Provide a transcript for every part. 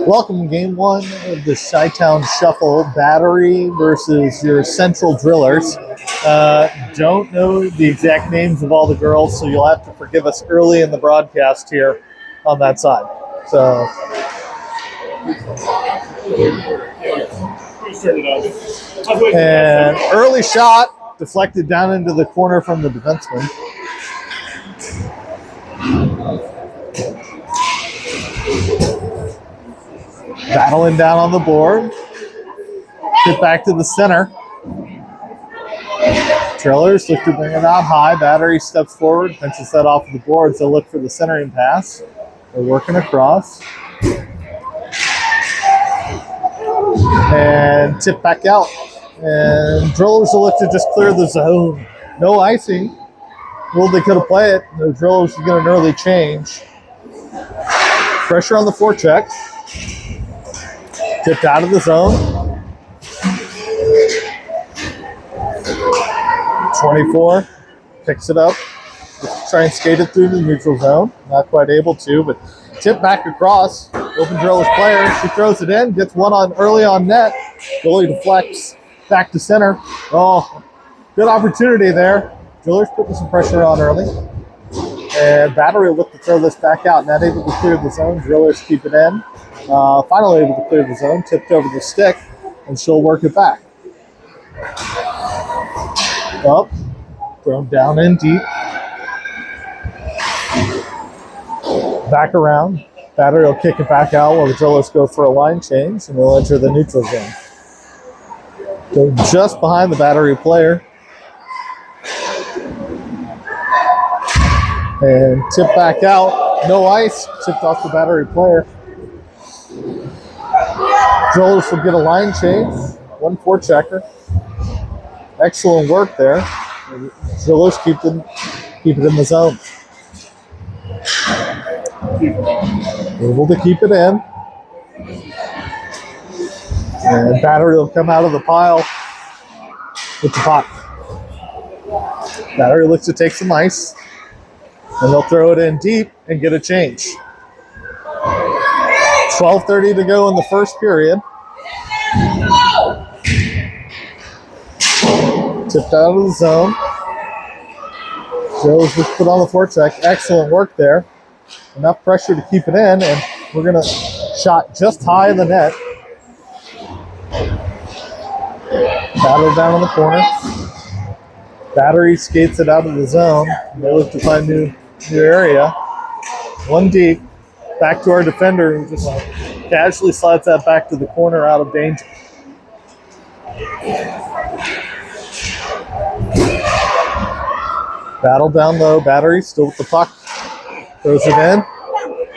Welcome to game one of the Chi-Town Shuffle Battery versus your Central Drillers. Don't know the exact names of all the girls, so you'll have to forgive us early in the broadcast here on that side. So, and early shot deflected down into the corner from the defenseman. Battling down on the board. Get back to the center. Drillers look to bring it out high. Battery steps forward, pinches that off the boards. They'll look for the centering pass. They're working across. And tip back out. And Drillers will look to just clear the zone. No icing. Well, they could have played it. The Drillers are getting an early change. Pressure on the forecheck. Tipped out of the zone. 24 picks it up. Try and skate it through the neutral zone. Not quite able to, but tip back across. Open Drillers player. She throws it in. Gets one on early on net. Goalie deflects back to center. Oh, good opportunity there. Drillers putting some pressure on early. And Battery will look to throw this back out. Not able to clear the zone. Drillers keep it in. Finally able to clear the zone. Tipped over the stick. And she'll work it back. Up. Thrown down in deep. Back around. Battery will kick it back out while the Drillers go for a line change. And they'll enter the neutral zone. They're just behind the Battery player. And tip back out. No ice. Tipped off the Battery player. Drillers will get a line change. 1-4 checker. Excellent work there. Drillers keep it in the zone. Able to keep it in. And Battery will come out of the pile with the puck. Battery looks to take some ice. And they'll throw it in deep and get a change. 12:30 to go in the first period. Tipped out of the zone. Joe's just put on the forecheck. Excellent work there. Enough pressure to keep it in, and we're going to shot just high in the net. Battle down in the corner. Battery skates it out of the zone. They look to find new area. One deep. Back to our defender who just casually slides that back to the corner out of danger. Battle down low. Battery still with the puck. Throws it in.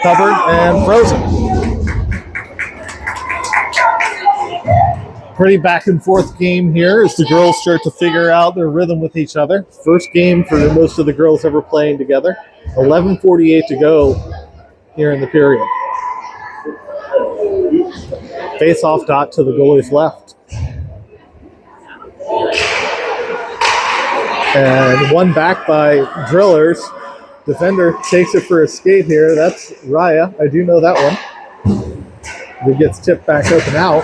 Covered and frozen. Pretty back and forth game here as the girls start to figure out their rhythm with each other. First game for most of the girls ever playing together. 11:48 to go here in the period. Face-off dot to the goalie's left. And one back by Drillers. Defender takes it for a skate here. That's Raya. I do know that one. It gets tipped back up and out.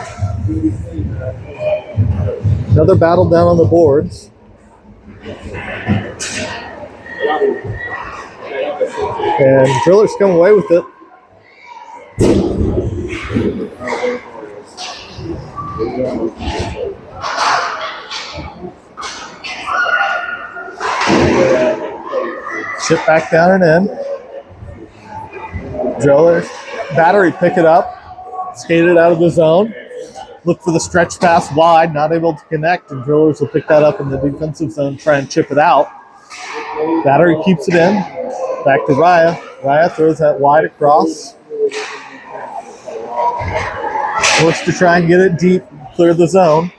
Another battle down on the boards. And Drillers come away with it. Chip back down and in. Drillers. Battery pick it up. Skate it out of the zone. Look for the stretch pass wide. Not able to connect. And Drillers will pick that up in the defensive zone. Try and chip it out. Battery keeps it in. Back to Raya. Raya throws that wide across. Works to try and get it deep. Clear the zone.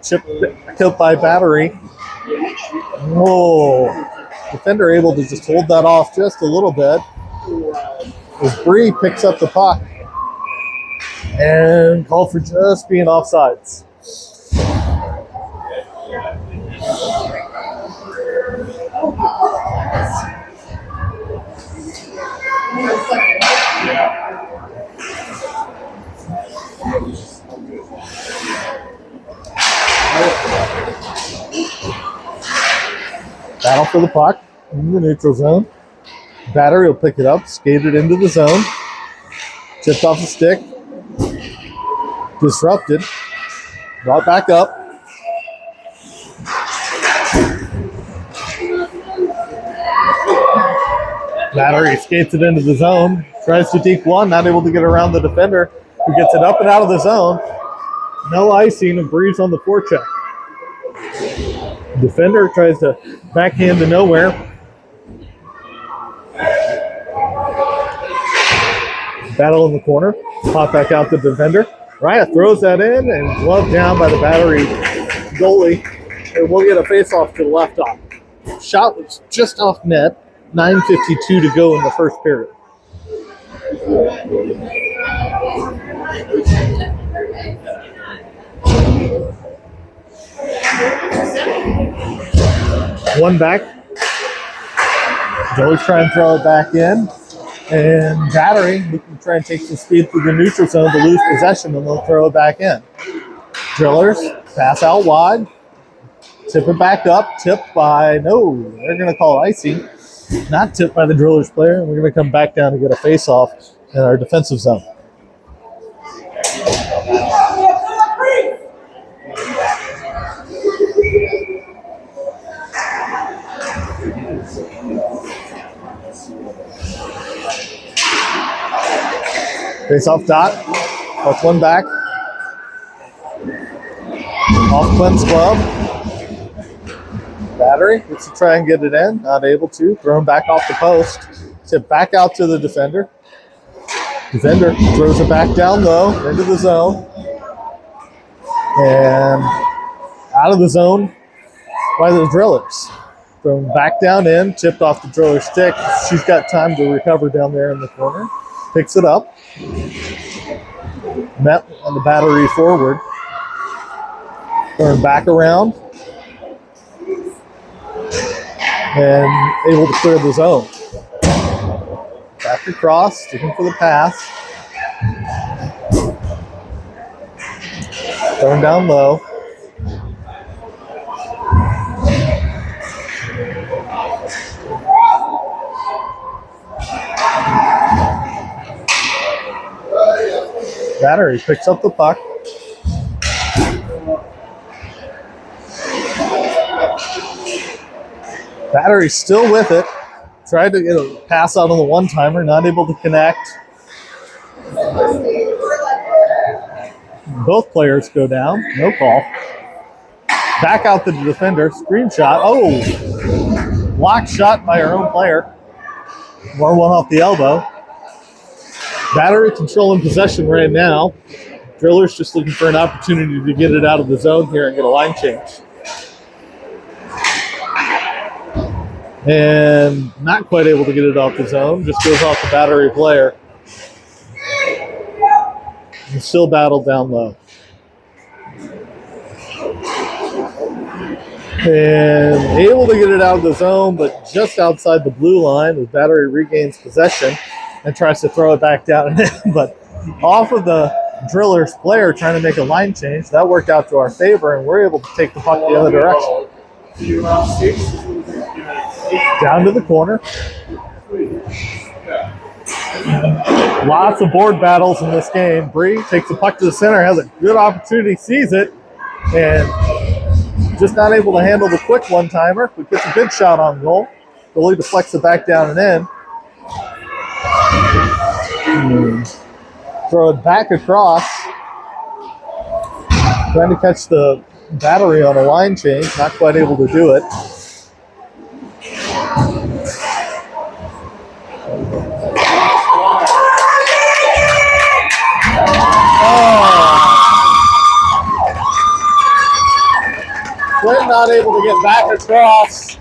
Chip back up by Battery. Whoa. Defender able to just hold that off just a little bit. As Bree picks up the puck. And called for just being offsides. Battle for the puck in the neutral zone. Battery will pick it up, skate it into the zone. Tipped off the stick. Disrupted. Brought back up. Battery skates it into the zone. Tries to deke one, not able to get around the defender, who gets it up and out of the zone. No icing, a breeze on the forecheck. Defender tries to backhand to nowhere. Battle in the corner. Pop back out to the defender. Riot throws that in and glove down by the Battery goalie. And we'll get a face-off to the left off. Shot was just off net. 9:52 to go in the first period. One back. Joey's trying to throw it back in. And Battery looking to try and take some speed through the neutral zone to lose possession, and they'll throw it back in. Drillers pass out wide. Tip it back up. Tipped by, no, they're going to call it icing. Not tipped by the Drillers player. And we're going to come back down to get a face-off in our defensive zone. Face-off dot. That's one back. Off Quinn's glove. Battery looks to try and get it in. Not able to. Thrown back off the post. Tip back out to the defender. Defender throws it back down low into the zone. And out of the zone by the Drillers. Thrown back down in. Tipped off the Driller stick. She's got time to recover down there in the corner. Picks it up. Met on the Battery forward. Turn back around. And able to clear the zone. Back across, sticking for the pass. Thrown down low. Battery picks up the puck. Battery still with it. Tried to get a pass out on the one-timer, not able to connect. Both players go down, no call. Back out to the defender, screen shot. Oh, blocked shot by our own player. More one off the elbow. Battery controlling possession right now. Drillers just looking for an opportunity to get it out of the zone here and get a line change. And not quite able to get it off the zone. Just goes off the Battery player. And still battled down low. And able to get it out of the zone, but just outside the blue line as Battery regains possession and tries to throw it back down. But off of the Drillers player trying to make a line change, that worked out to our favor, and we're able to take the puck the other direction. Down to the corner. Lots of board battles in this game. Bree takes the puck to the center, has a good opportunity, sees it, and just not able to handle the quick one-timer, but gets a good shot on goal. Goalie deflects it back down and in. Throw it back across. Trying to catch the Battery on a line change, not quite able to do it. Flynn not able to get back across,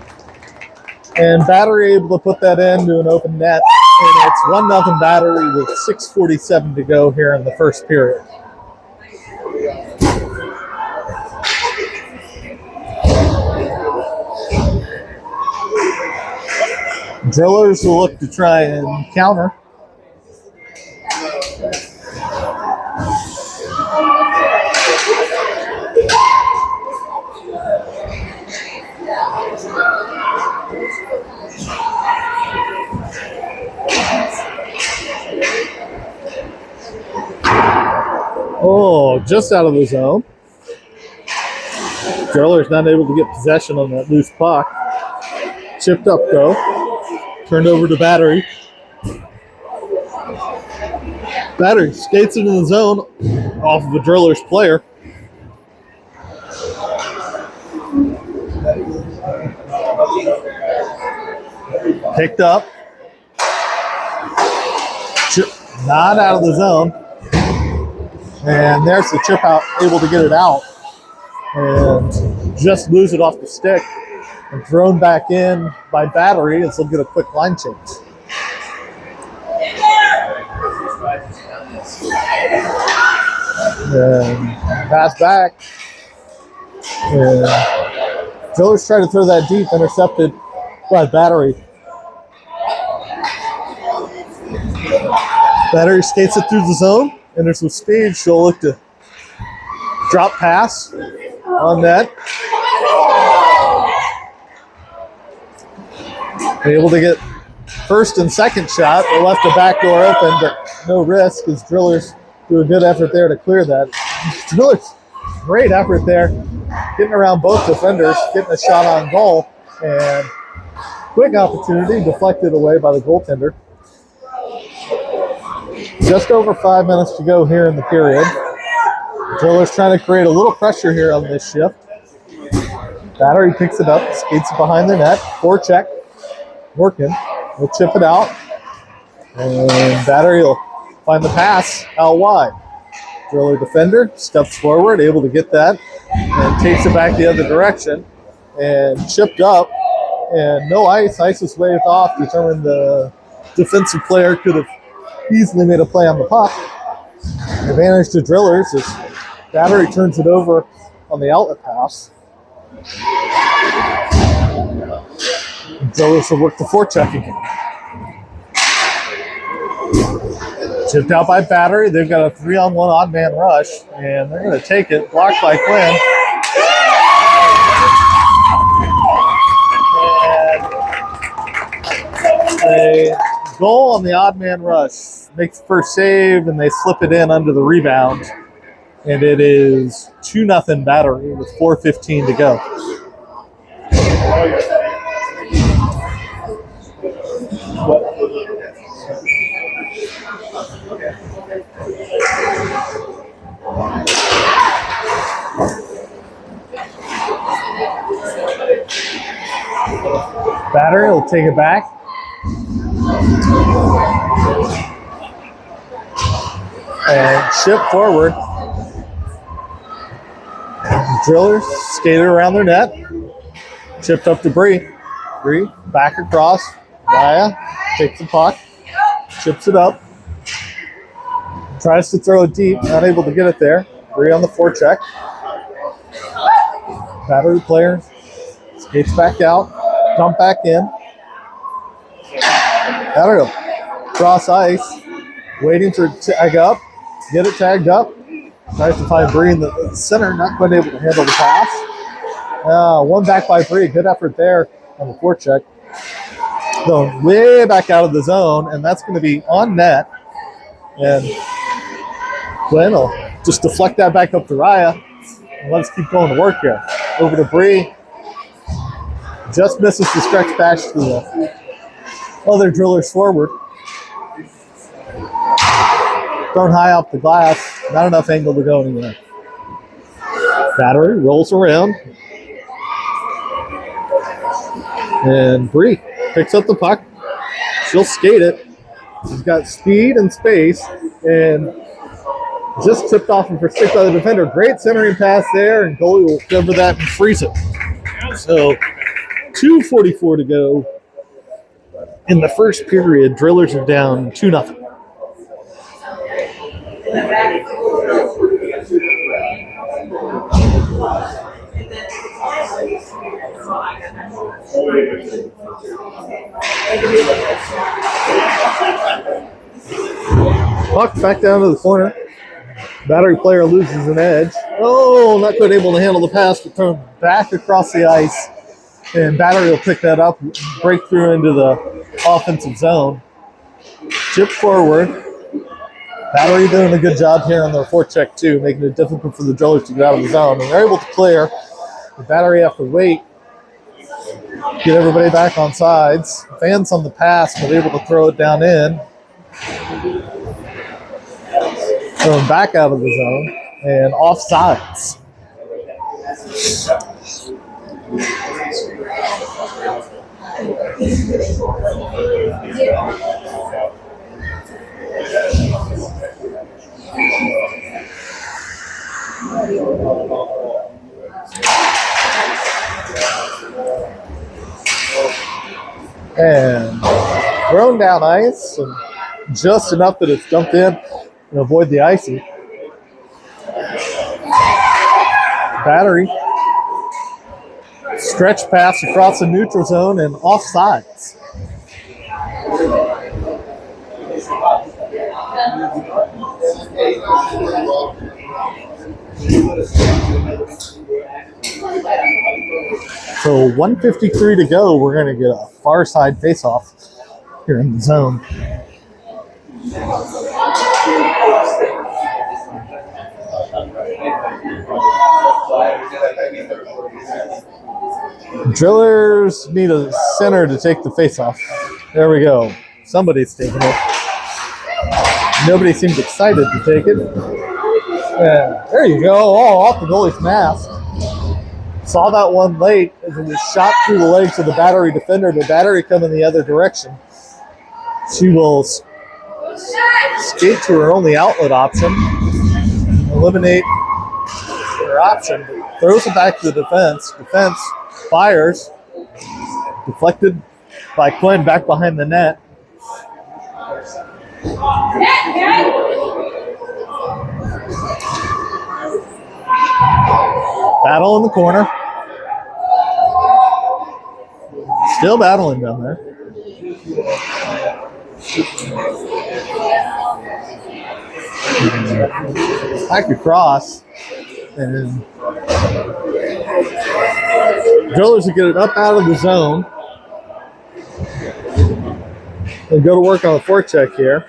and Battery able to put that into an open net, and it's 1-0 Battery with 6:47 to go here in the first period. Drillers will look to try and counter. Oh, just out of the zone. Drillers not able to get possession on that loose puck. Chipped up though. Turned over to Battery. Battery skates into the zone off of a Drillers player. Picked up. Not out of the zone. And there's the chip out, able to get it out. And just lose it off the stick. And thrown back in by Battery as they'll get a quick line change. And pass back. And Drillers try to throw that deep, intercepted by Battery. Battery skates it through the zone, and there's some speed. She'll look to drop pass on net. Able to get first and second shot. They left the back door open, but no risk as Drillers do a good effort there to clear that. Drillers, great effort there, getting around both defenders, getting a shot on goal, and quick opportunity deflected away by the goaltender. Just over 5 minutes to go here in the period. Drillers trying to create a little pressure here on this shift. Battery picks it up, skates it behind the net, forecheck, working. We'll chip it out, and Battery will find the pass out wide. Driller defender steps forward, able to get that, and takes it back the other direction, and chipped up, and no ice. Ice was waved off, determined the defensive player could have easily made a play on the puck. Advantage to Drillers as Battery turns it over on the outlet pass. Drillers will work the forecheck again. Chipped out by Battery. They've got a 3-on-1 odd man rush, and they're going to take it. Blocked by Quinn. And a goal on the odd man rush. Makes the first save, and they slip it in under the rebound. And it is 2-0 Battery with 4:15 to go. Battery will take it back. And chip forward. Drillers skated around their net. Chipped up to Bree. Bree back across. Raya takes the puck. Chips it up. Tries to throw it deep. Not able to get it there. Bree on the forecheck. Battery player skates back out. Dump back in. Battery cross ice. Waiting for tag up. Get it tagged up. Tries to find Bree in the center. Not quite able to handle the pass. One back by Bree. Good effort there on the forecheck. Going way back out of the zone, and that's going to be on net. And Glenn will just deflect that back up to Raya. And let's keep going to work here. Over to Bree. Just misses the stretch bash to the other Drillers forward. Thrown high off the glass. Not enough angle to go anywhere. Battery rolls around. And Bree picks up the puck. She'll skate it. She's got speed and space. And just tipped off of her stick by the defender. Great centering pass there. And goalie will cover that and freeze it. So 2:44 to go in the first period. Drillers are down 2-0. Puck back down to the corner. Battery player loses an edge. Oh, not quite able to handle the pass, but thrown back across the ice. And Battery will pick that up, break through into the offensive zone. Chip forward. Battery doing a good job here on their forecheck too, making it difficult for the drillers to get out of the zone. And they're able to clear. The Battery have to wait, get everybody back on sides. Fans on the pass, but able to throw it down in. Thrown back out of the zone and off sides. And thrown down ice, and just enough that it's dumped in and avoid the icing. Battery stretch pass across the neutral zone and off sides. So 1:53 to go. We're going to get a far side face-off here in the zone. Drillers need a center to take the face-off. There we go. Somebody's taking it. Nobody seemed excited to take it. Yeah, there you go. Oh, off the goalie's mask. Saw that one late as it was shot through the legs of the Battery defender. The Battery coming the other direction. She will skate to her only outlet option, eliminate her option, but throws it back to the defense. Defense fires, deflected by Quinn back behind the net. Battle in the corner. Still battling down there. Back across. And Drillers will get it up out of the zone. And go to work on the forecheck here.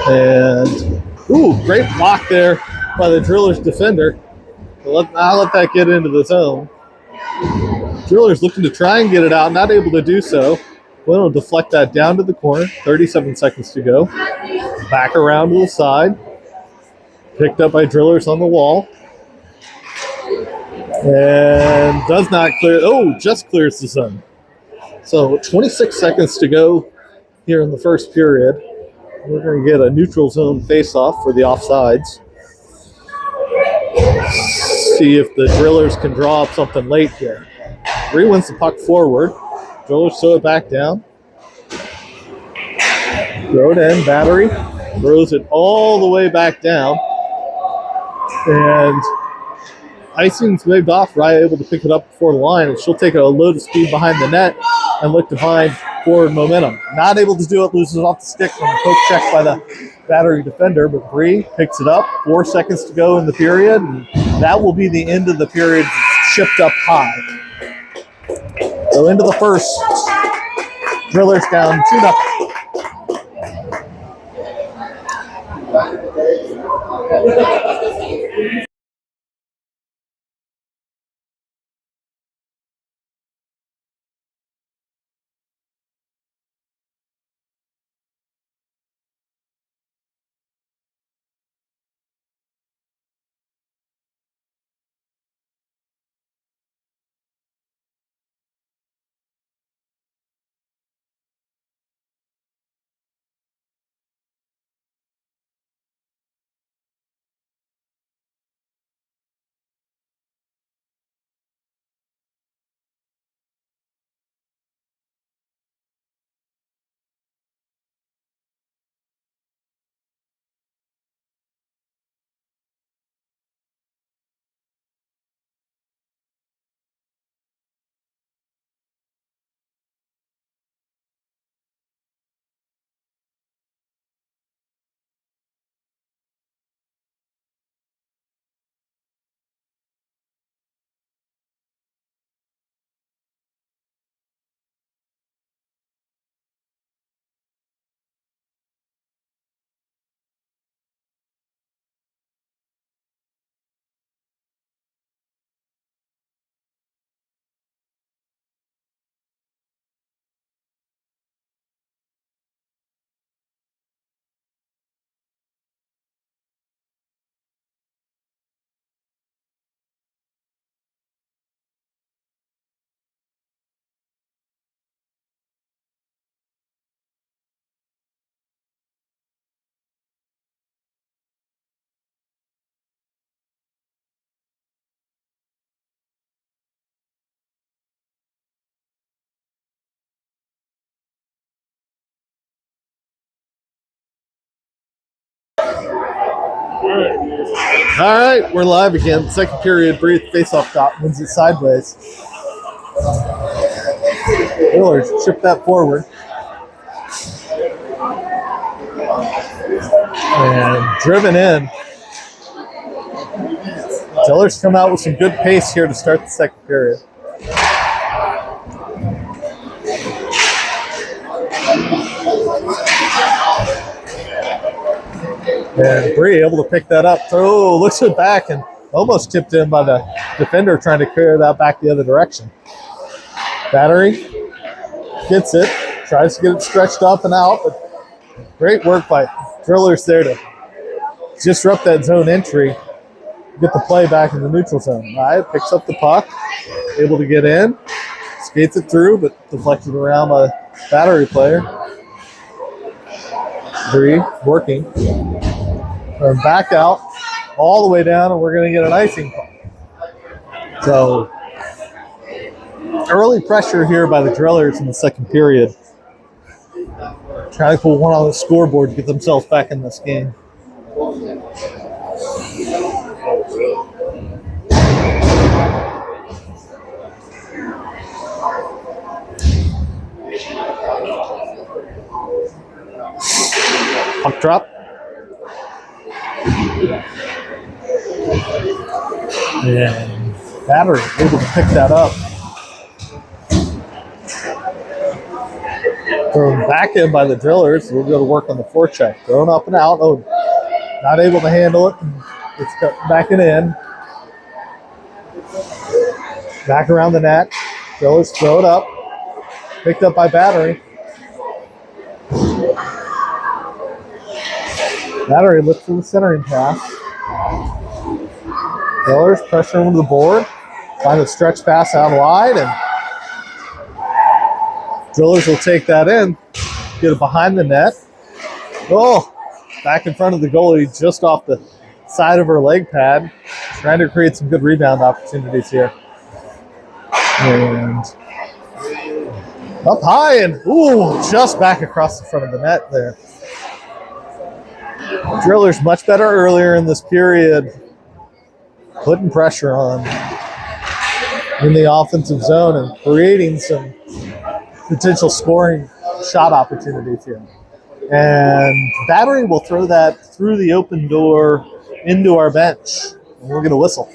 And, ooh, great block there by the Drillers defender. I'll let that get into the zone. Drillers looking to try and get it out, not able to do so. Glenn will deflect that down to the corner. 37 seconds to go. Back around to the side. Picked up by Drillers on the wall. And does not clear. Oh, just clears the zone. So 26 seconds to go here in the first period. We're going to get a neutral zone face-off for the offsides. See if the Drillers can draw up something late here. Bree wins the puck forward. Drillers throw it back down. Throw it in. Battery throws it all the way back down. And icing's waved off. Rye able to pick it up before the line, and she'll take a load of speed behind the net and look to find forward momentum. Not able to do it, loses off the stick from a poke check by the Battery defender, but Bree picks it up. 4 seconds to go in the period, and that will be the end of the period. Shipped up high. So into the first, Drillers down 2-0. All right, we're live again. Second period, Bree face-off dot wins it sideways. Drillers chip that forward. And driven in. Drillers come out with some good pace here to start the second period. And Bree able to pick that up. Oh, looks it back and almost tipped in by the defender trying to clear that back the other direction. Battery gets it, tries to get it stretched up and out, but great work by Drillers there to disrupt that zone entry, get the play back in the neutral zone. Right, picks up the puck, able to get in, skates it through, but deflected around by Battery player. Bree working. Turn back out, all the way down, and we're going to get an icing call. So, early pressure here by the Drillers in the second period. Trying to put one on the scoreboard to get themselves back in this game. Puck drop. And Battery able to pick that up. Thrown back in by the Drillers. We'll go to work on the forecheck. Thrown up and out. Oh, not able to handle it. It's cut back and in. Back around the net. Drillers throw it up. Picked up by Battery. Battery looks for the centering pass. Drillers pressure him to the board. Find a stretch pass out wide, and Drillers will take that in. Get it behind the net. Oh, back in front of the goalie, just off the side of her leg pad. Trying to create some good rebound opportunities here. And up high, and ooh, just back across the front of the net there. Drillers much better earlier in this period, putting pressure on in the offensive zone and creating some potential scoring shot opportunities here. And Battery will throw that through the open door into our bench, and we're going to whistle.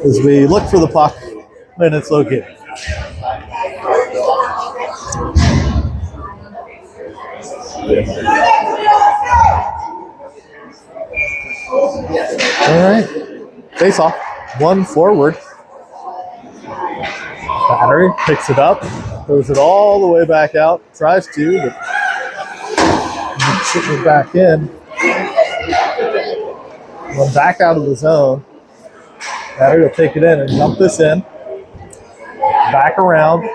As we look for the puck when it's located. All right, face off, one forward. Battery picks it up, throws it all the way back out, tries to, but sitting it back in. One back out of the zone. Battery will take it in and dump this in. Back around.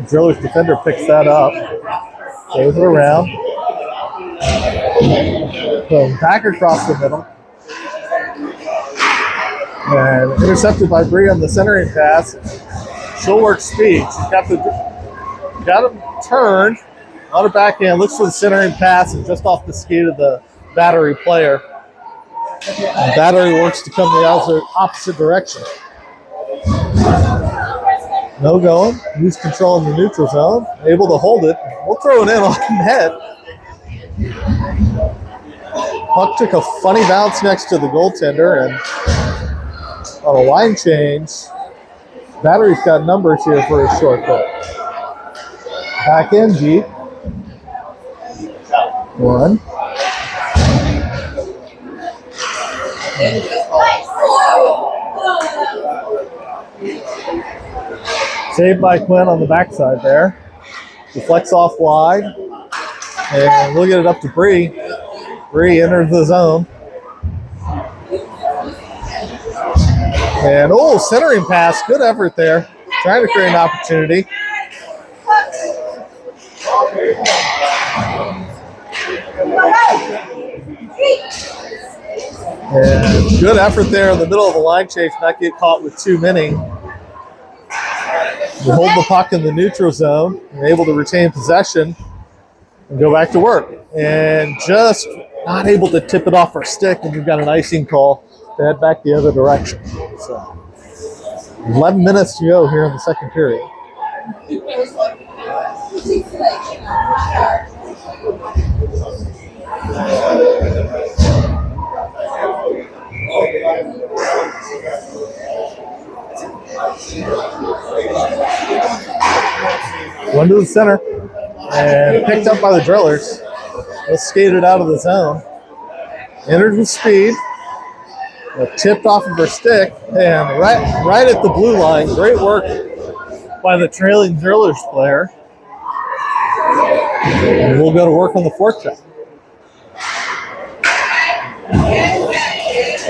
Drillers defender picks that up. Throws it around. So back across the middle. And intercepted by Bree on the centering pass. She'll work speed. She's got him turned on her backhand, looks for the centering pass, and just off the skate of the Battery player. And Battery works to come the opposite direction. No going. Lose control in the neutral zone. Able to hold it. We'll throw it in on net. Puck took a funny bounce next to the goaltender, and on a line change, Battery's got numbers here for a short goal. Back in deep. One. Saved by Quinn on the backside there. Deflects off wide. And we'll get it up to Bree. Bree enters the zone. And centering pass. Good effort there. Trying to create an opportunity. And good effort there in the middle of the line change, not get caught with too many. We hold the puck in the neutral zone. We're able to retain possession and go back to work. And just not able to tip it off our stick, and we've got an icing call to head back the other direction. So 11 minutes to go here in the second period. One to the center and picked up by the Drillers. Let's skate it out of the zone. Entered with speed. Tipped off of her stick and right at the blue line. Great work by the trailing Drillers player. And we'll go to work on the forecheck.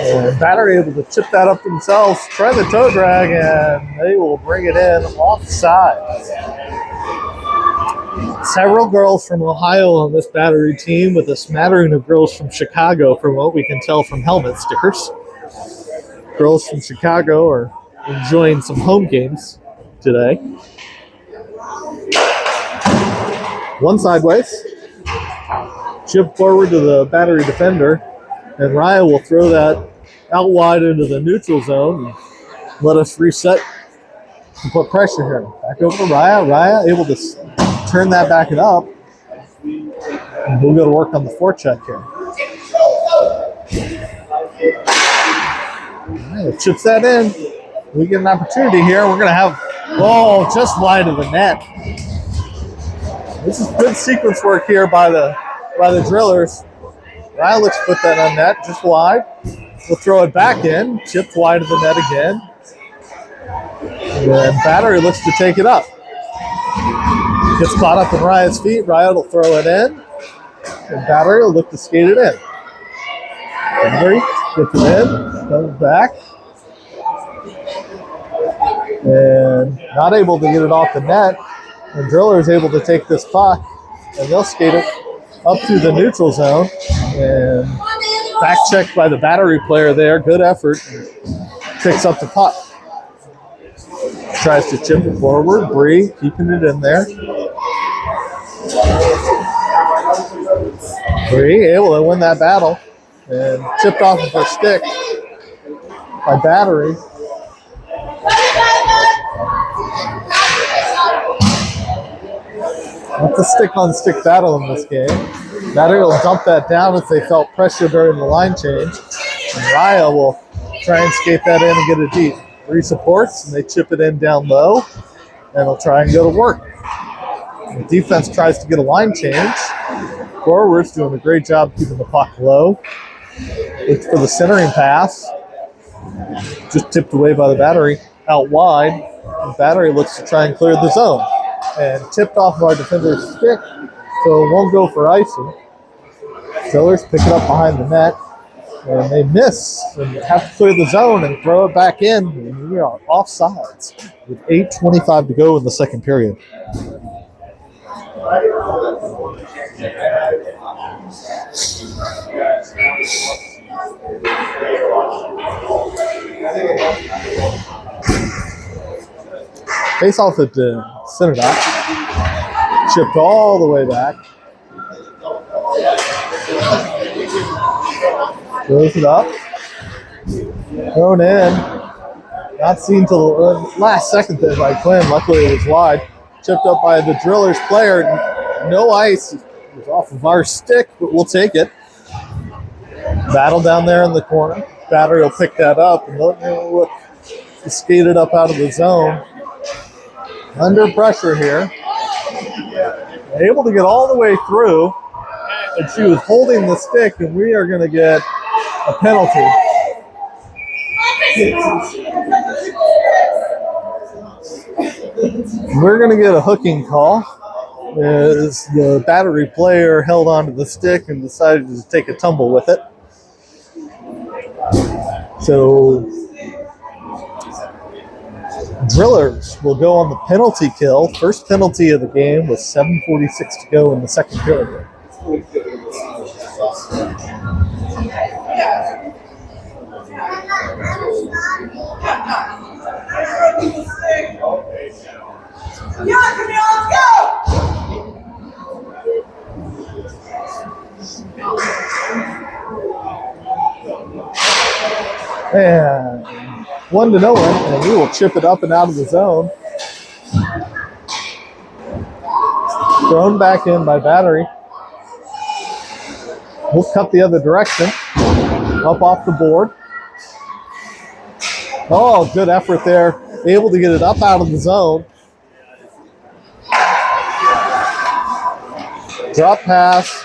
And Battery able to chip that up themselves, try the toe drag, and they will bring it in offside. Several girls from Ohio on this Battery team, with a smattering of girls from Chicago, from what we can tell from helmet stickers. Girls from Chicago are enjoying some home games today. One sideways. Chip forward to the Battery defender, and Raya will throw that out wide into the neutral zone and let us reset and put pressure here. Back over to Raya. Raya able to turn that back it up. And we'll go to work on the forecheck here. Raya chips that in. We get an opportunity here. We're going to have, just wide of the net. This is good sequence work here by the Drillers. Raya looks to put that on net, just wide. We'll throw it back in, chipped wide of the net again. And Battery looks to take it up. Gets caught up in Raya's feet. Raya will throw it in. And Battery will look to skate it in. Battery gets it in, comes back. And not able to get it off the net. And Driller is able to take this puck, and they'll skate it up to the neutral zone. And back checked by the Battery player there. Good effort. Picks up the puck. Tries to chip it forward. Bree keeping it in there. Bree able to win that battle. And tipped off of her stick by Battery. Not the stick-on-stick battle in this game. Battery will dump that down as they felt pressure during the line change. And Raya will try and skate that in and get it deep. Bree supports, and they chip it in down low. And they'll try and go to work. The defense tries to get a line change. Forwards doing a great job keeping the puck low. Looks for the centering pass. Just tipped away by the Battery out wide. And Battery looks to try and clear the zone. And tipped off of our defender's stick, so it won't go for icing. Drillers pick it up behind the net, and they miss and have to clear the zone and throw it back in. And we are offsides with 8:25 to go in the second period. Face off at the center dot. Chipped all the way back. Throws it up. Thrown in. Not seen till the last second there by Quinn. Luckily it was wide. Chipped up by the Drillers player. No ice. It was off of our stick, but we'll take it. Battle down there in the corner. Battery will pick that up and look to skate it up out of the zone. Under pressure here. Able to get all the way through. And she was holding the stick, and we are going to get a penalty. We're going to get a hooking call as the Battery player held onto the stick and decided to take a tumble with it. So Drillers will go on the penalty kill. First penalty of the game with 7:46 to go in the second period. And 1-0, and we will chip it up and out of the zone. Thrown back in by Battery. We'll cut the other direction. Up off the board. Oh, good effort there. Able to get it up out of the zone. Drop pass.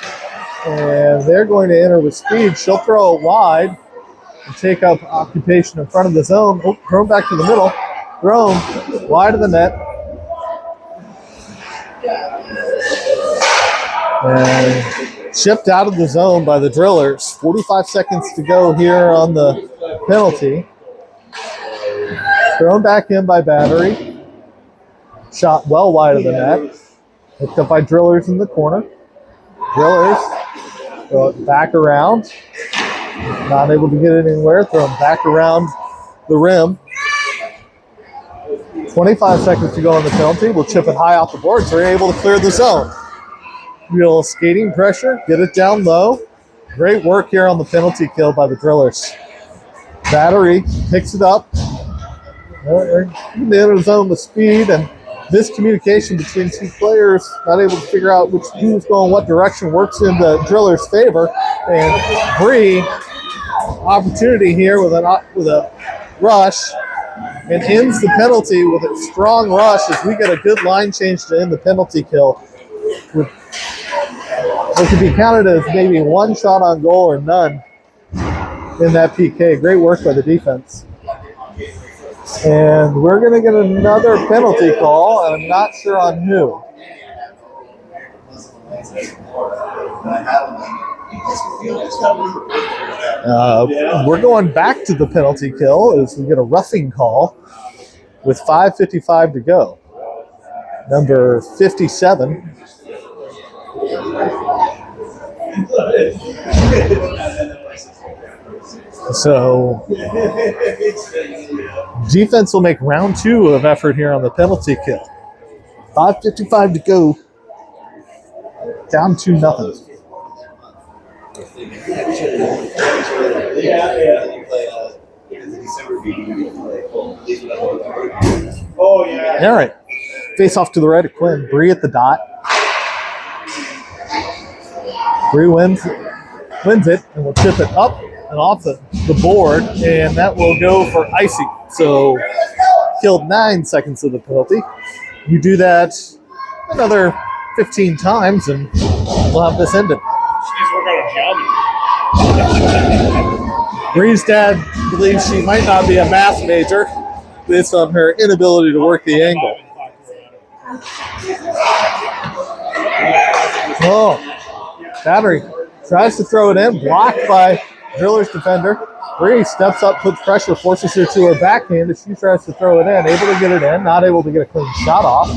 And they're going to enter with speed. She'll throw it wide and take up occupation in front of the zone. Oh, thrown back to the middle. Thrown wide of the net. And chipped out of the zone by the Drillers. 45 seconds to go here on the penalty. Thrown back in by Battery. Shot well wide of the net. Picked up by Drillers in the corner. Drillers throw it back around. Not able to get it anywhere. Throw it back around the rim. 25 seconds to go on the penalty. We'll chip it high off the board, so we're able to clear the zone. Real skating pressure. Get it down low. Great work here on the penalty kill by the Drillers. Battery picks it up. They're in the zone with speed, and miscommunication between two players, not able to figure out who's going what direction, works in the Drillers' favor. And Bree, opportunity here with a rush, and ends the penalty with a strong rush as we get a good line change to end the penalty kill. With what could be counted as maybe one shot on goal or none in that PK. Great work by the defense. And we're going to get another penalty call, and I'm not sure on who. We're going back to the penalty kill as we get a roughing call with 5:55 to go. Number 57. So defense will make round 2 of effort here on the penalty kill. 5:55 to go. Down 2-0. Oh, yeah. All right. Face off to the right of Quinn. Bree at the dot. Bree wins it, and we'll chip it up and off the board, and that will go for icing. So killed 9 seconds of the penalty. You do that another 15 times, and we'll have this ended. Bree's dad believes she might not be a math major based on her inability to work the angle. Oh, Battery tries to throw it in, blocked by Drillers defender. Bree steps up, puts pressure, forces her to her backhand as she tries to throw it in. Able to get it in, not able to get a clean shot off.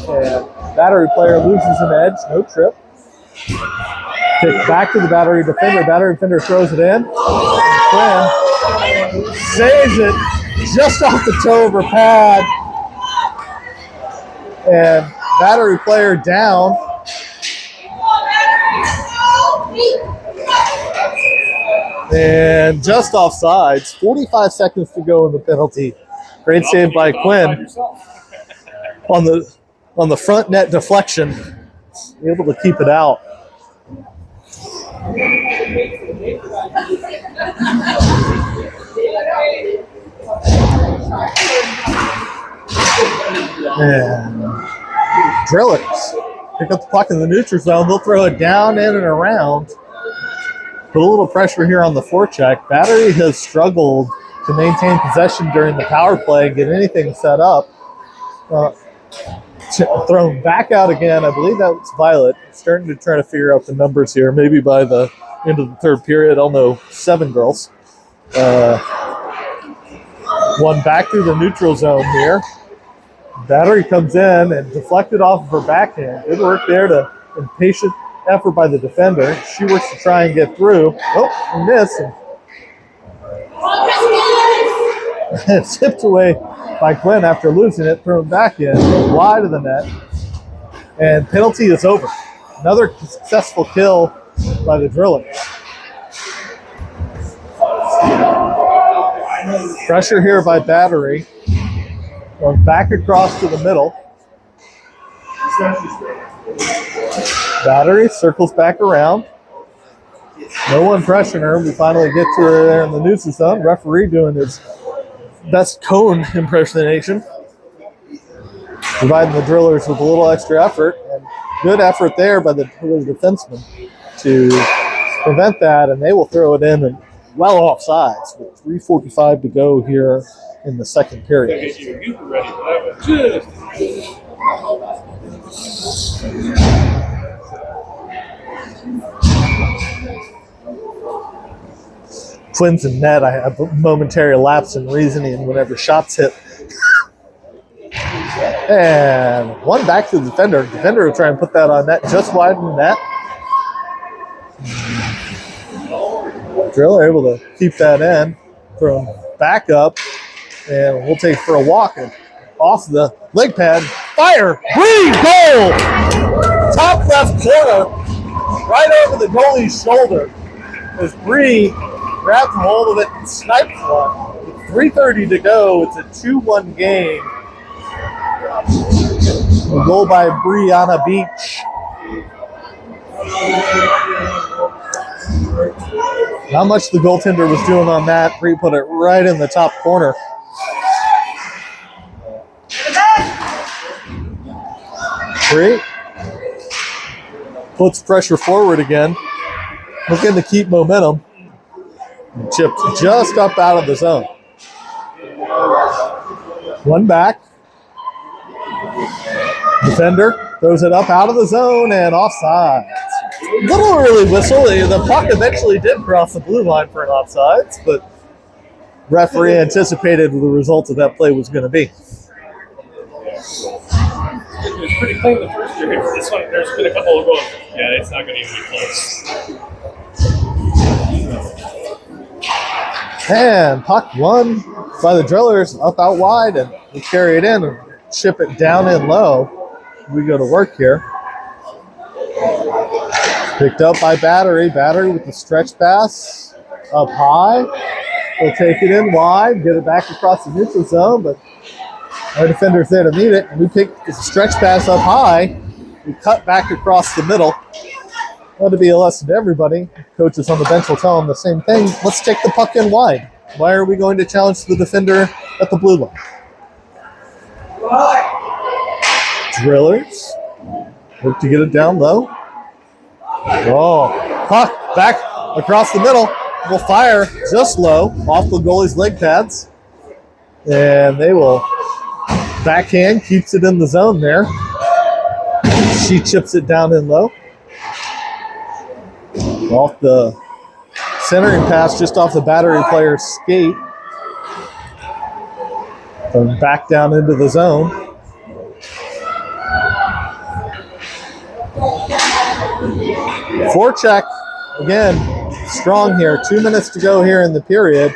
And Battery player loses an edge, no trip. Kick back to the Battery defender. Battery defender throws it in. Quinn saves it just off the toe of her pad. And Battery player down. And just offsides. 45 seconds to go in the penalty. Great save by Quinn on the front net deflection. Able to keep it out. And Drillers pick up the puck in the neutral zone. They'll throw it down, in, and around. Put a little pressure here on the forecheck. Battery has struggled to maintain possession during the power play and get anything set up. Thrown back out again. I believe that was Violet. Starting to try to figure out the numbers here. Maybe by the end of the third period, I'll know 7 girls. One back through the neutral zone here. Battery comes in and deflected off of her backhand. Good work there to impatient effort by the defender. She works to try and get through. Oh, and miss. And tipped away by Quinn after losing it, thrown back in, wide of the net, and penalty is over. Another successful kill by the Drillers. Pressure here by Battery. Going back across to the middle. Battery circles back around. No one pressuring her. We finally get to her there in the neutral zone. Referee doing his best cone impersonation, providing the Drillers with a little extra effort. And good effort there by the defenseman to prevent that, and they will throw it in and well offsides with 3:45 to go here in the second period. Quinn's in net. I have a momentary lapse in reasoning whenever shots hit. And one back to the defender. Defender will try and put that on net, just wide in the net. Driller able to keep that in, throw him back up, and we'll take for a walk and off the leg pad. Fire! Bree, goal! Top left corner, right over the goalie's shoulder. As Bree grabs hold of it and snipes one. With 3:30 to go, it's a 2-1 game. A goal by Brianna Beach. Not much the goaltender was doing on that. Bree put it right in the top corner. Bree puts pressure forward again, looking to keep momentum. Chipped just up out of the zone. One back. Defender throws it up out of the zone and offsides. Little early whistle. The puck eventually did cross the blue line for an offsides, but referee anticipated the result of that play was going to be. It was pretty clean the first year. This one, there's been a couple of goals. Yeah, it's not going to even be close. And puck won by the Drillers up out wide, and we carry it in and chip it down in low. We go to work here. Picked up by Battery. Battery with the stretch pass up high. We'll take it in wide, get it back across the neutral zone, but our defender's there to meet it. And we pick the stretch pass up high. We cut back across the middle. That to be a lesson to everybody. Coaches on the bench will tell them the same thing. Let's take the puck in wide. Why are we going to challenge the defender at the blue line? Drillers work to get it down low. Oh, puck back across the middle. Will fire just low off the goalie's leg pads. And they will backhand, keeps it in the zone there. She chips it down in low. Off the centering pass, just off the Battery player's skate. And back down into the zone. Forecheck, again, strong here. 2 minutes to go here in the period.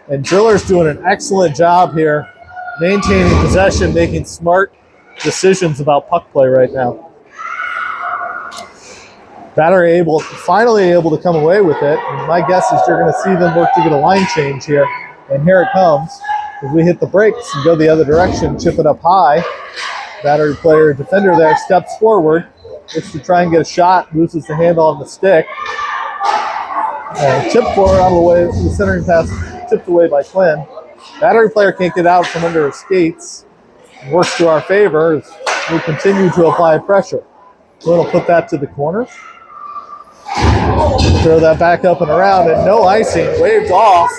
And Driller's doing an excellent job here, maintaining possession, making smart decisions about puck play right now. Battery finally able to come away with it. And my guess is you're going to see them work to get a line change here. And here it comes. As we hit the brakes and go the other direction, chip it up high. Battery player, defender there, steps forward. Looks to try and get a shot, loses the handle on the stick. Chip forward out of the way, the centering pass tipped away by Quinn. Battery player can't get out from under his skates. Works to our favor as we continue to apply pressure. Quinn will put that to the corner. Throw that back up and around, and no icing, waved off.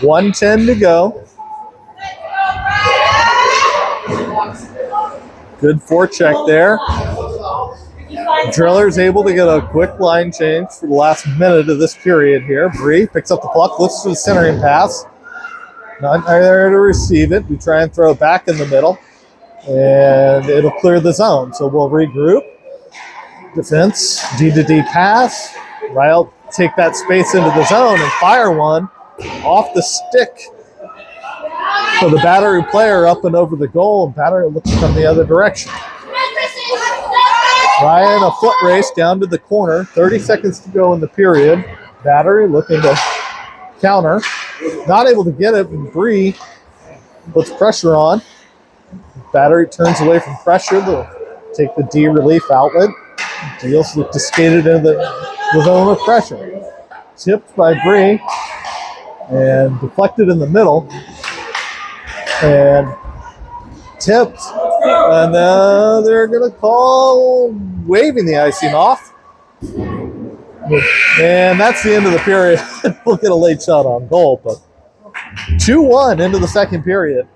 1:10 to go. Good forecheck there. Driller's able to get a quick line change for the last minute of this period here. Bree picks up the puck, looks for the centering pass. Not there to receive it. We try and throw it back in the middle, and it'll clear the zone. So we'll regroup. Defense, D-to-D pass. Ryle take that space into the zone and fire one off the stick So the Battery player up and over the goal, and Battery looks from the other direction. Ryan, a foot race down to the corner. 30 seconds to go in the period. Battery looking to counter. Not able to get it, and Bree puts pressure on. Battery turns away from pressure to take the D relief outlet. Deals to skate it into the zone of pressure. Tipped by Bree and deflected in the middle. And tipped. And now they're going to call waving the icing off. And that's the end of the period. We'll get a late shot on goal, but 2-1 into the second period.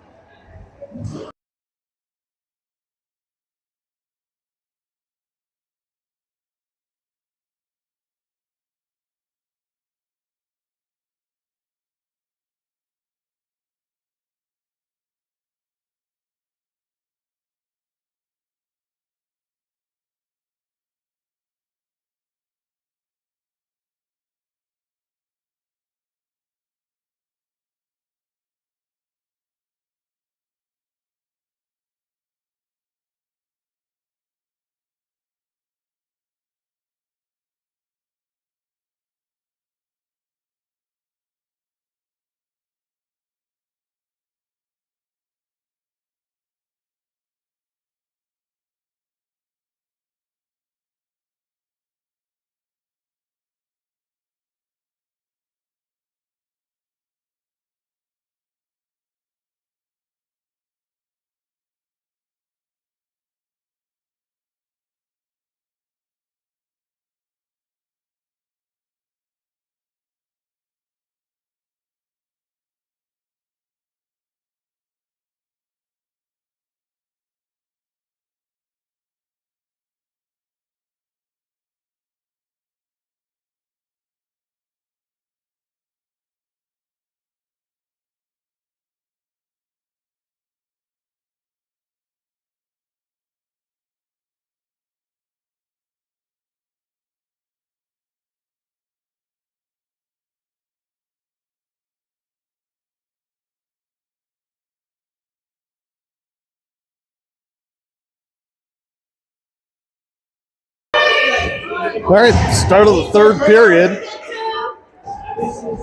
All right, start of the third period.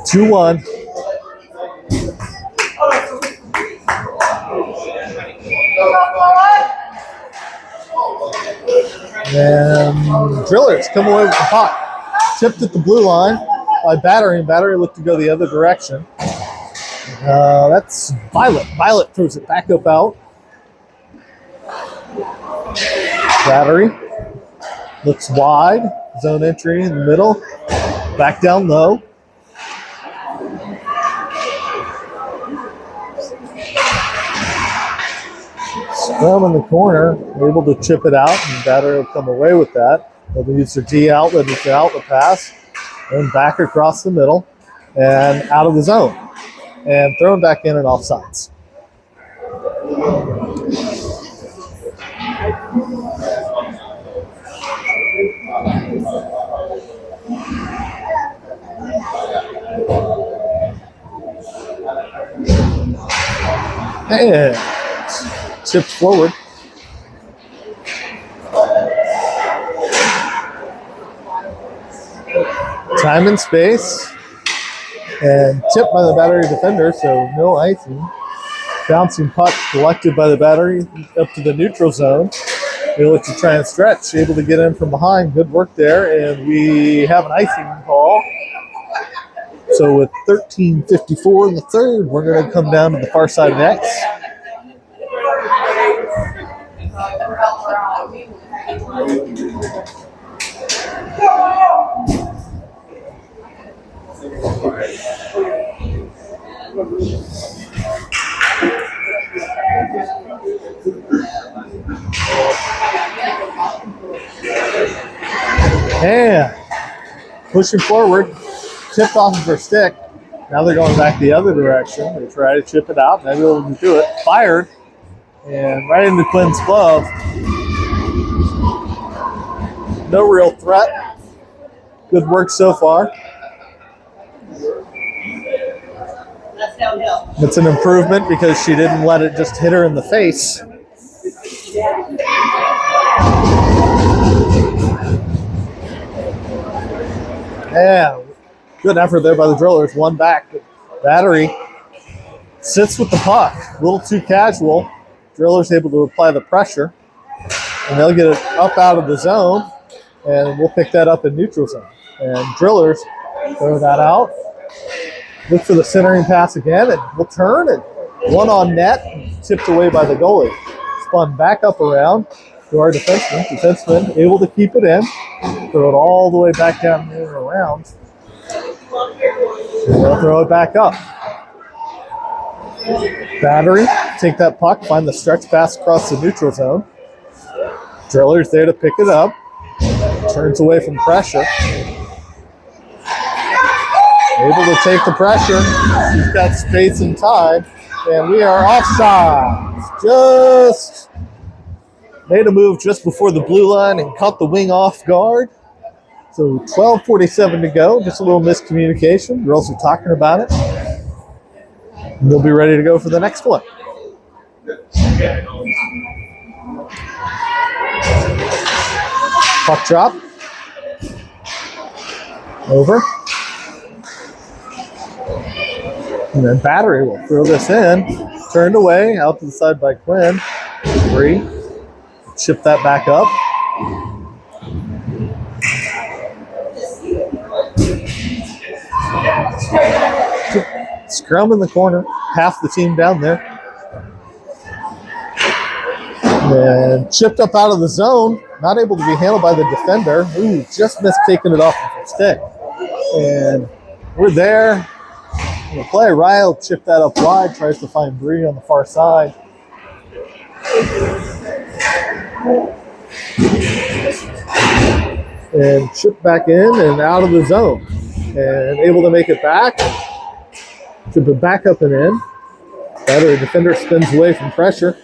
2-1. And Drillers come away with the puck. Tipped at the blue line by Battery, and Battery looked to go the other direction. That's Violet. Violet throws it back up out. Battery looks wide. Zone entry in the middle. Back down low. Scrum in the corner, able to chip it out, and Battery will come away with that. They'll use their D outlet with the outlet pass, and back across the middle, and out of the zone, and thrown back in and offsides. And tipped forward. Time and space. And tipped by the Battery defender, so no icing. Bouncing puck collected by the Battery up to the neutral zone. They look to try and stretch, able to get in from behind. Good work there, and we have an icing call. So with 13:54 in the third, we're going to come down to the far side of X. And pushing forward, tipped off of her stick. Now they're going back the other direction. They try to chip it out, and they're able to do it. Fired, and right into Quinn's glove. No real threat. Good work so far. Let's go. It's an improvement because she didn't let it just hit her in the face. Yeah, good effort there by the Drillers. One back. Battery sits with the puck. A little too casual. Drillers able to apply the pressure. And they'll get it up out of the zone. And we'll pick that up in neutral zone. And Drillers throw that out. Look for the centering pass again. And we'll turn it. One on net. Tipped away by the goalie. Spun back up around to our defenseman. Defenseman able to keep it in. Throw it all the way back down and around. And they'll throw it back up. Battery, take that puck, find the stretch pass across the neutral zone. Drillers there to pick it up. Turns away from pressure. Able to take the pressure. He's got space and time. And we are offside. Just made a move just before the blue line and caught the wing off guard. So 12:47 to go. Just a little miscommunication. Girls are talking about it. And they'll be ready to go for the next one. Puck drop. Over. And then Battery will throw this in. Turned away, out to the side by Quinn. Bree. Chip that back up. Scrum in the corner. Half the team down there. And chipped up out of the zone. Not able to be handled by the defender. Ooh, just missed taking it off of the stick. And we're there. The play, Ryle chipped that up wide, tries to find Bree on the far side. And chipped back in and out of the zone. And able to make it back. Chip it back up and in. Better defender spins away from pressure.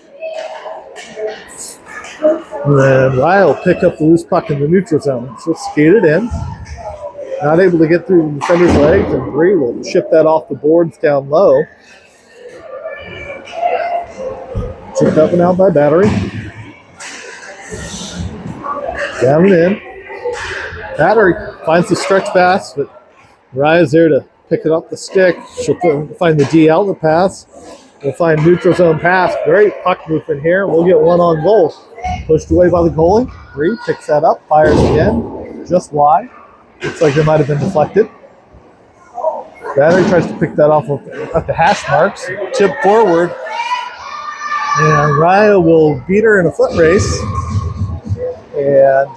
And Ryle pick up the loose puck in the neutral zone. So skate it in. Not able to get through the defender's legs, and Bree will chip that off the boards down low. Chipped up and out by Battery. Down and in. Battery finds the stretch pass, but Raya's there to pick it up the stick. She'll find the D outlet pass. We'll find neutral zone pass. Great puck movement here. We'll get one on goal. Pushed away by the goalie. Bree picks that up, fires again, just wide. Looks like it might have been deflected. Battery tries to pick that off at the hash marks. Tip forward. And Raya will beat her in a foot race. And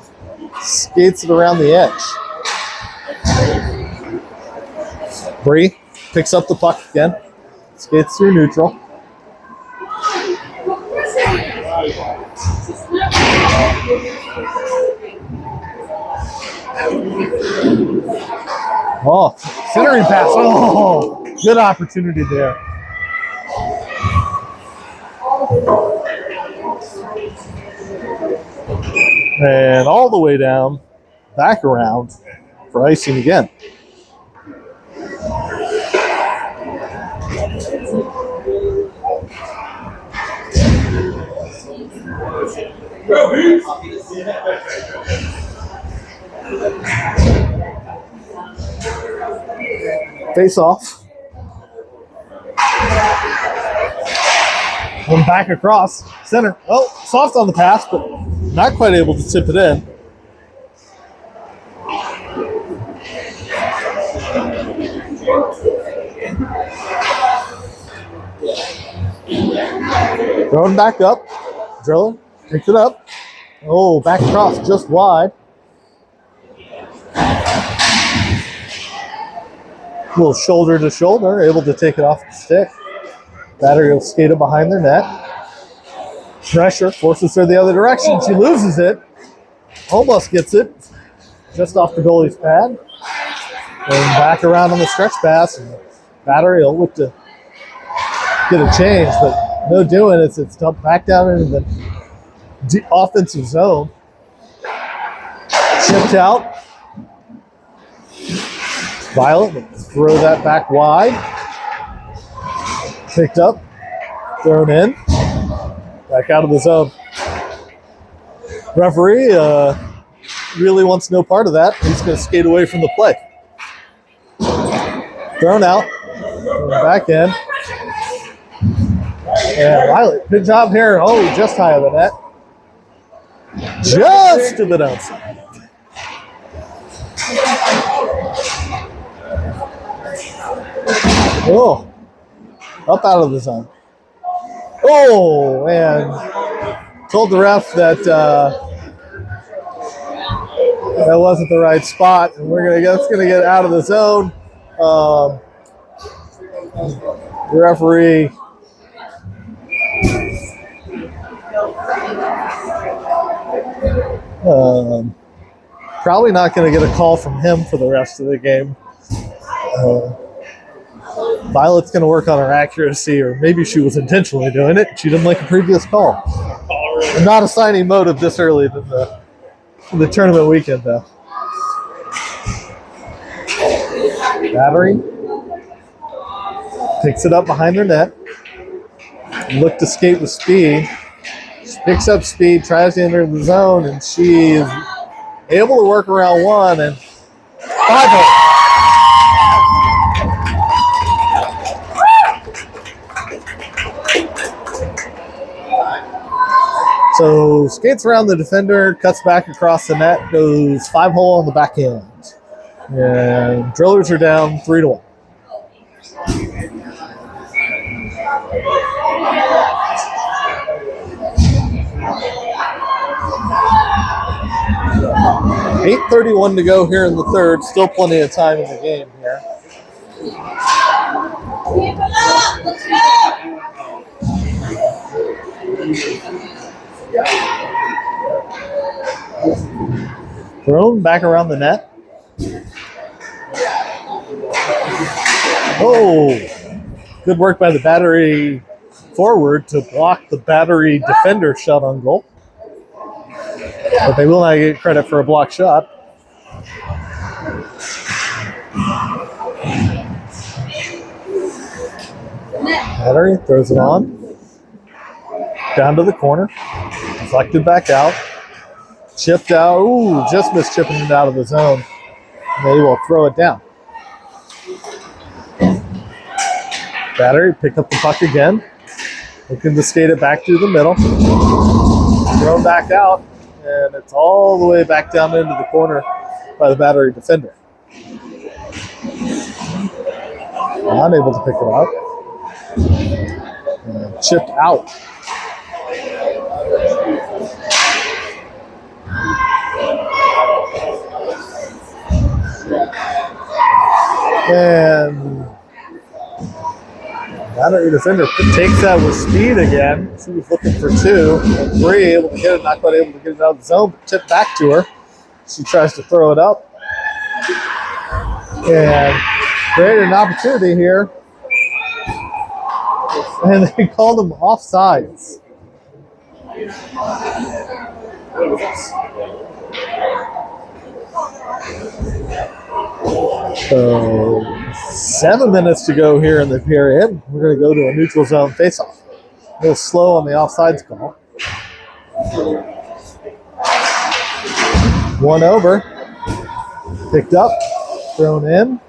skates it around the edge. Bree picks up the puck again. Skates through neutral. Oh, centering pass. Oh, good opportunity there. And all the way down, back around for icing again. Face off. One back across center. Oh, soft on the pass, but not quite able to tip it in. Throwing back up. Drilling. Picks it up. Oh, back across just wide. A little shoulder to shoulder, able to take it off the stick. Battery will skate it behind their net. Pressure forces her the other direction. She loses it. Almost gets it. Just off the goalie's pad. And back around on the stretch pass. And Battery will look to get a change, but no doing. It's dumped back down into the offensive zone. Chipped out. Violet will throw that back wide. Picked up, thrown in, back out of the zone. Referee really wants no part of that. He's going to skate away from the play. Thrown out, back in. And Violet, good job here. Oh, just high of the net. Just a bit outside. Oh, up out of the zone. Oh, and told the ref that that wasn't the right spot, and that's gonna get out of the zone. The referee probably not going to get a call from him for the rest of the game. Violet's going to work on her accuracy, or maybe she was intentionally doing it. She didn't like a previous call. I'm not assigning motive this early in the tournament weekend, though. Battery picks it up behind her net. Look to skate with speed. She picks up speed, tries to enter the zone, and she is able to work around one and 5-hole. So skates around the defender, cuts back across the net, goes 5-hole on the back end. And Drillers are down 3-1. .8:31 to go here in the third. Still plenty of time in the game here. Thrown back around the net. Oh, good work by the Battery forward to block the Battery defender shot on goal. But they will not get credit for a blocked shot. Battery throws it on. Down to the corner. Deflected back out. Chipped out. Ooh, just missed chipping it out of the zone. They will throw it down. Battery pick up the puck again. Looking to skate it back through the middle. Thrown back out. And it's all the way back down into the corner by the Battery defender. Unable to pick it up. And chipped out. And Battery defender takes that with speed again. She was looking for two. And Bree able to get it, not quite able to get it out of the zone, but tipped back to her. She tries to throw it up. And created an opportunity here. And they called them offsides. So 7 minutes to go here in the period. We're going to go to a neutral zone faceoff. A little slow on the offsides call. One over. Picked up. Thrown in.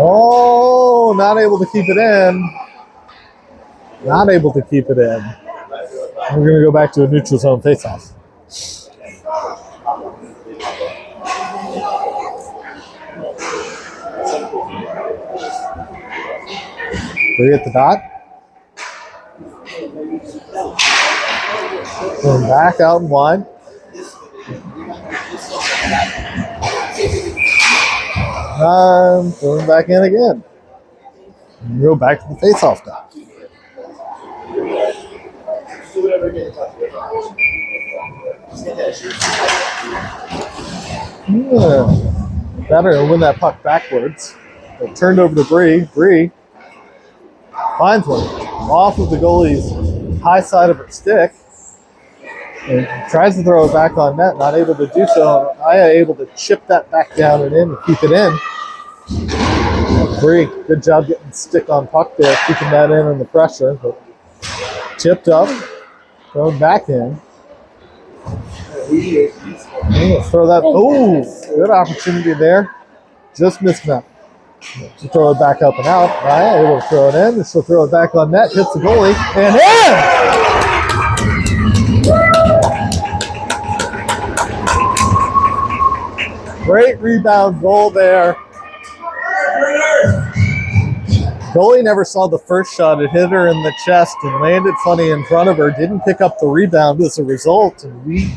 Oh, not able to keep it in. Not able to keep it in. We're going to go back to a neutral zone faceoff. Three at the dot. Going back out and wide. Throwing back in again. And go back to the face-off dot. Better to win that puck backwards. It turned over to Bree. Bree finds one off of the goalie's high side of her stick and tries to throw it back on net, not able to do so. Aya able to chip that back down and in and keep it in. Bree, good job getting stick on puck there, keeping that in under pressure. But tipped up, thrown back in. Throw that. Oh, good opportunity there. Just missed that. To throw it back up and out. Ryan able to throw it in. She'll throw it back on net. Hits the goalie and in. Great rebound goal there. Goalie never saw the first shot. It hit her in the chest and landed funny in front of her. Didn't pick up the rebound as a result, and we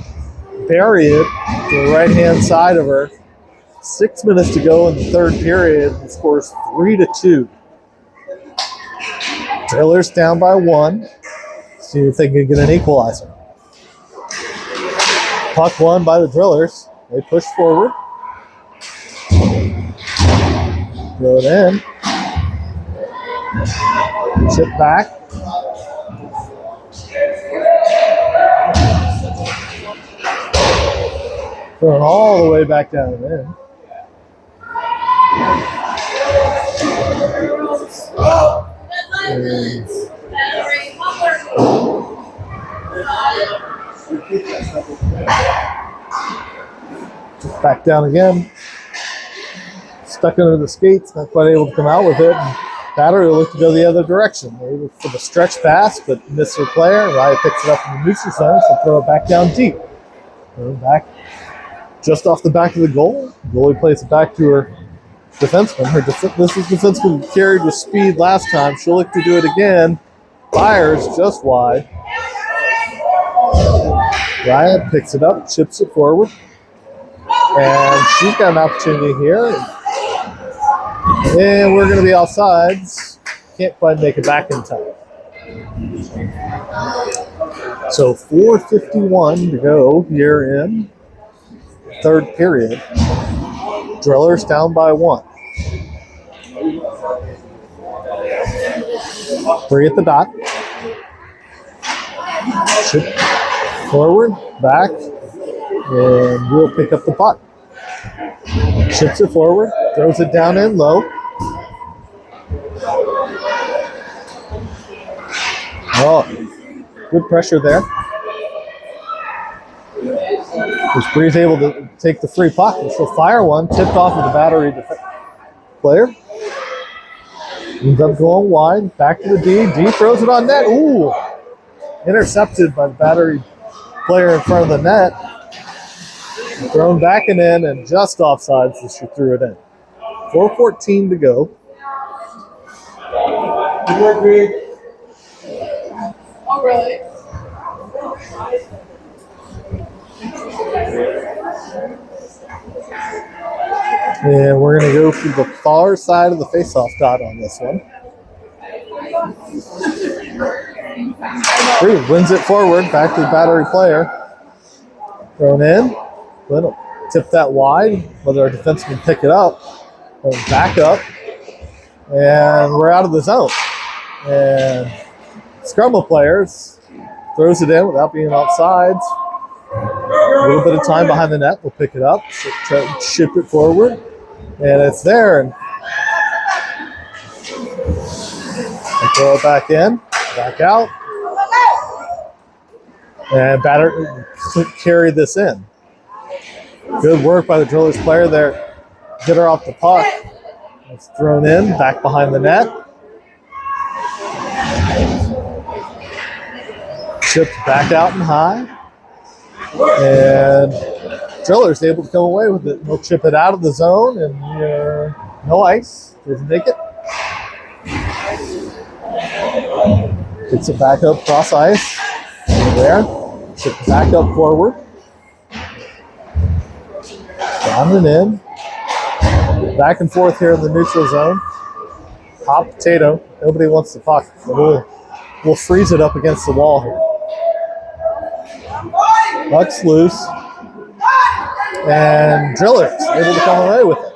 bury it to the right-hand side of her. 6 minutes to go in the third period. The score's 3-2. Drillers down by 1. See if they can get an equalizer. Puck won by the Drillers. They push forward. Throw it in. Chip back. Thrown all the way back down and in. Back down again. Stuck under the skates, not quite able to come out with it. And Battery will look to go the other direction. They look for the stretch pass, but miss her player. Raya picks it up in the neutral zone. She'll throw it back down deep. Throw it back just off the back of the goal. Goalie plays it back to her defenseman. This is defenseman carried with speed last time. She'll look to do it again. Fires just wide. Raya picks it up, chips it forward. And she's got an opportunity here. And we're going to be offsides. Can't quite make it back in time. So 4:51 to go here in third period. Drillers down by 1. Bree at the dot. Chip forward, back, and we'll pick up the puck. Chips it forward, throws it down in low. Oh, good pressure there. As Bree's able to take the free puck, and she'll fire one, tipped off of the Battery player. Ends up going wide, back to the D. D throws it on net. Ooh, intercepted by the Battery player in front of the net. Thrown back and in, and just offside, so she threw it in. 4:14 to go. Good work, Greg. Oh, really? And we're going to go to the far side of the face-off dot on this one. Bree wins it forward, back to the Battery player. Thrown in. Little tip that wide, whether our defenseman pick it up. Back up. And we're out of the zone. And Scrumble players throws it in without being offsides. A little bit of time behind the net. We'll pick it up, try to ship it forward, and it's there. And throw it back in, back out, and Batter carried this in. Good work by the Drillers player there. Get her off the puck. It's thrown in, back behind the net. Chipped back out and high. And Drillers able to come away with it. They'll chip it out of the zone, and no ice. Doesn't make it. Gets it back up cross ice. There. Chip it back up forward. Down and in. Back and forth here in the neutral zone. Hot potato. Nobody wants the puck. So we'll freeze it up against the wall here. Puck's loose. And Drillers able to come away with it.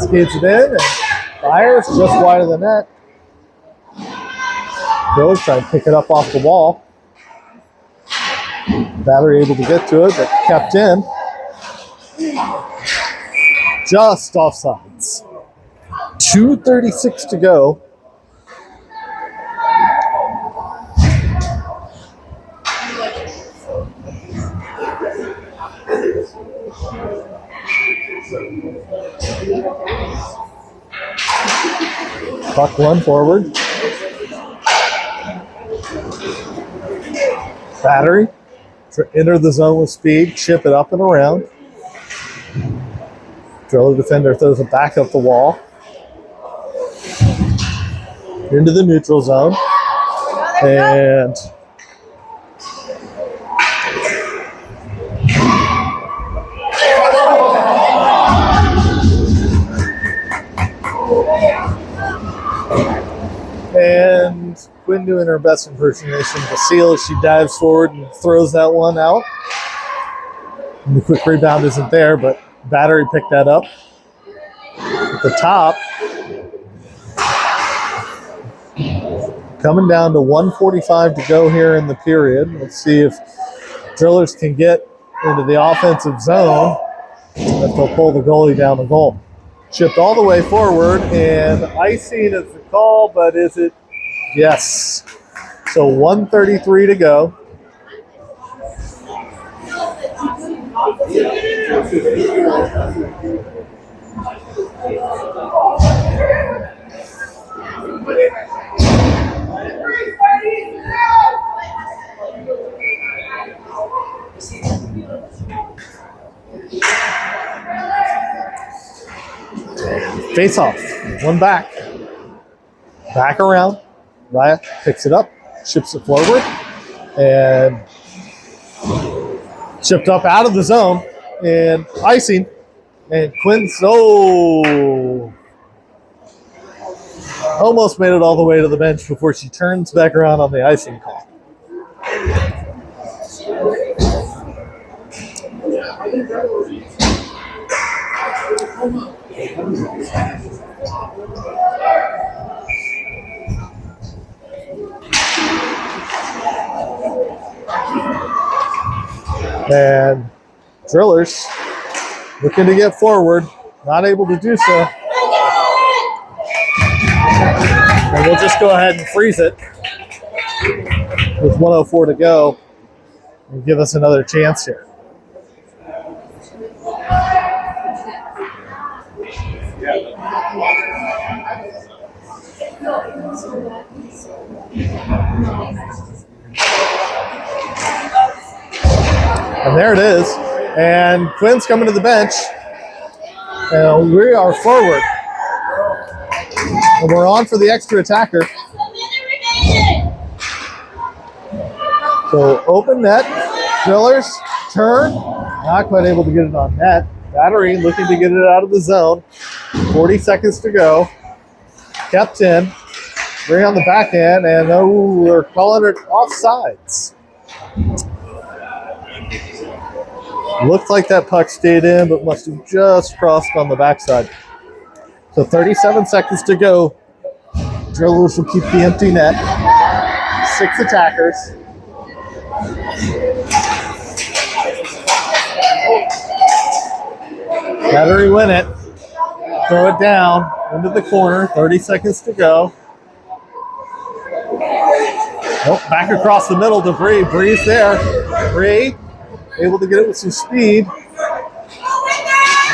Skates it in and fires just wide of the net. Drillers try to pick it up off the wall. Battery able to get to it, but kept in. Just offsides. 2:36 to go. Puck run forward. Battery. Enter the zone with speed. Chip it up and around. Driller defender throws it back up the wall. Into the neutral zone. And Quinn doing her best impersonation of Basile as she dives forward and throws that one out. And the quick rebound isn't there, but Battery picked that up. At the top, coming down to 1:45 to go here in the period. Let's see if Drillers can get into the offensive zone, if they'll pull the goalie down the goal. Chipped all the way forward, and icing is the call, but is it? Yes. So 1:33 to go. Face off. One back. Back around. Raya picks it up, chips it forward, and chipped up out of the zone, and icing. And Quinn almost made it all the way to the bench before she turns back around on the icing call. And Drillers looking to get forward, not able to do so. And we'll just go ahead and freeze it with 1:04 to go and give us another chance here. And there it is. And Quinn's coming to the bench. And we are forward. And we're on for the extra attacker. So open net. Drillers turn. Not quite able to get it on net. Battery looking to get it out of the zone. 40 seconds to go. Kept in. Bring on the backhand. And we're calling it offsides. Looked like that puck stayed in, but must have just crossed on the backside. So 37 seconds to go. Drillers will keep the empty net. 6 attackers. Battery win it. Throw it down into the corner. 30 seconds to go. Nope, back across the middle to Bree. Bree's there. Bree able to get it with some speed.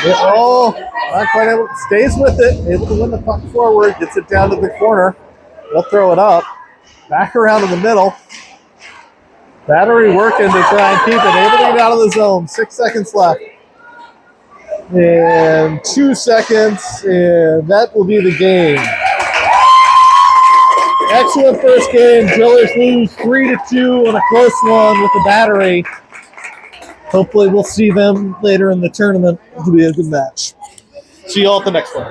Not quite able. Stays with it. Able to win the puck forward. Gets it down to the corner. They'll throw it up. Back around in the middle. Battery working to try and keep it. Able to get out of the zone. 6 seconds left. And 2 seconds. And that will be the game. Excellent first game. Drillers lose 3-2 on a close one with the Battery. Hopefully we'll see them later in the tournament. It'll be a good match. See you all at the next one.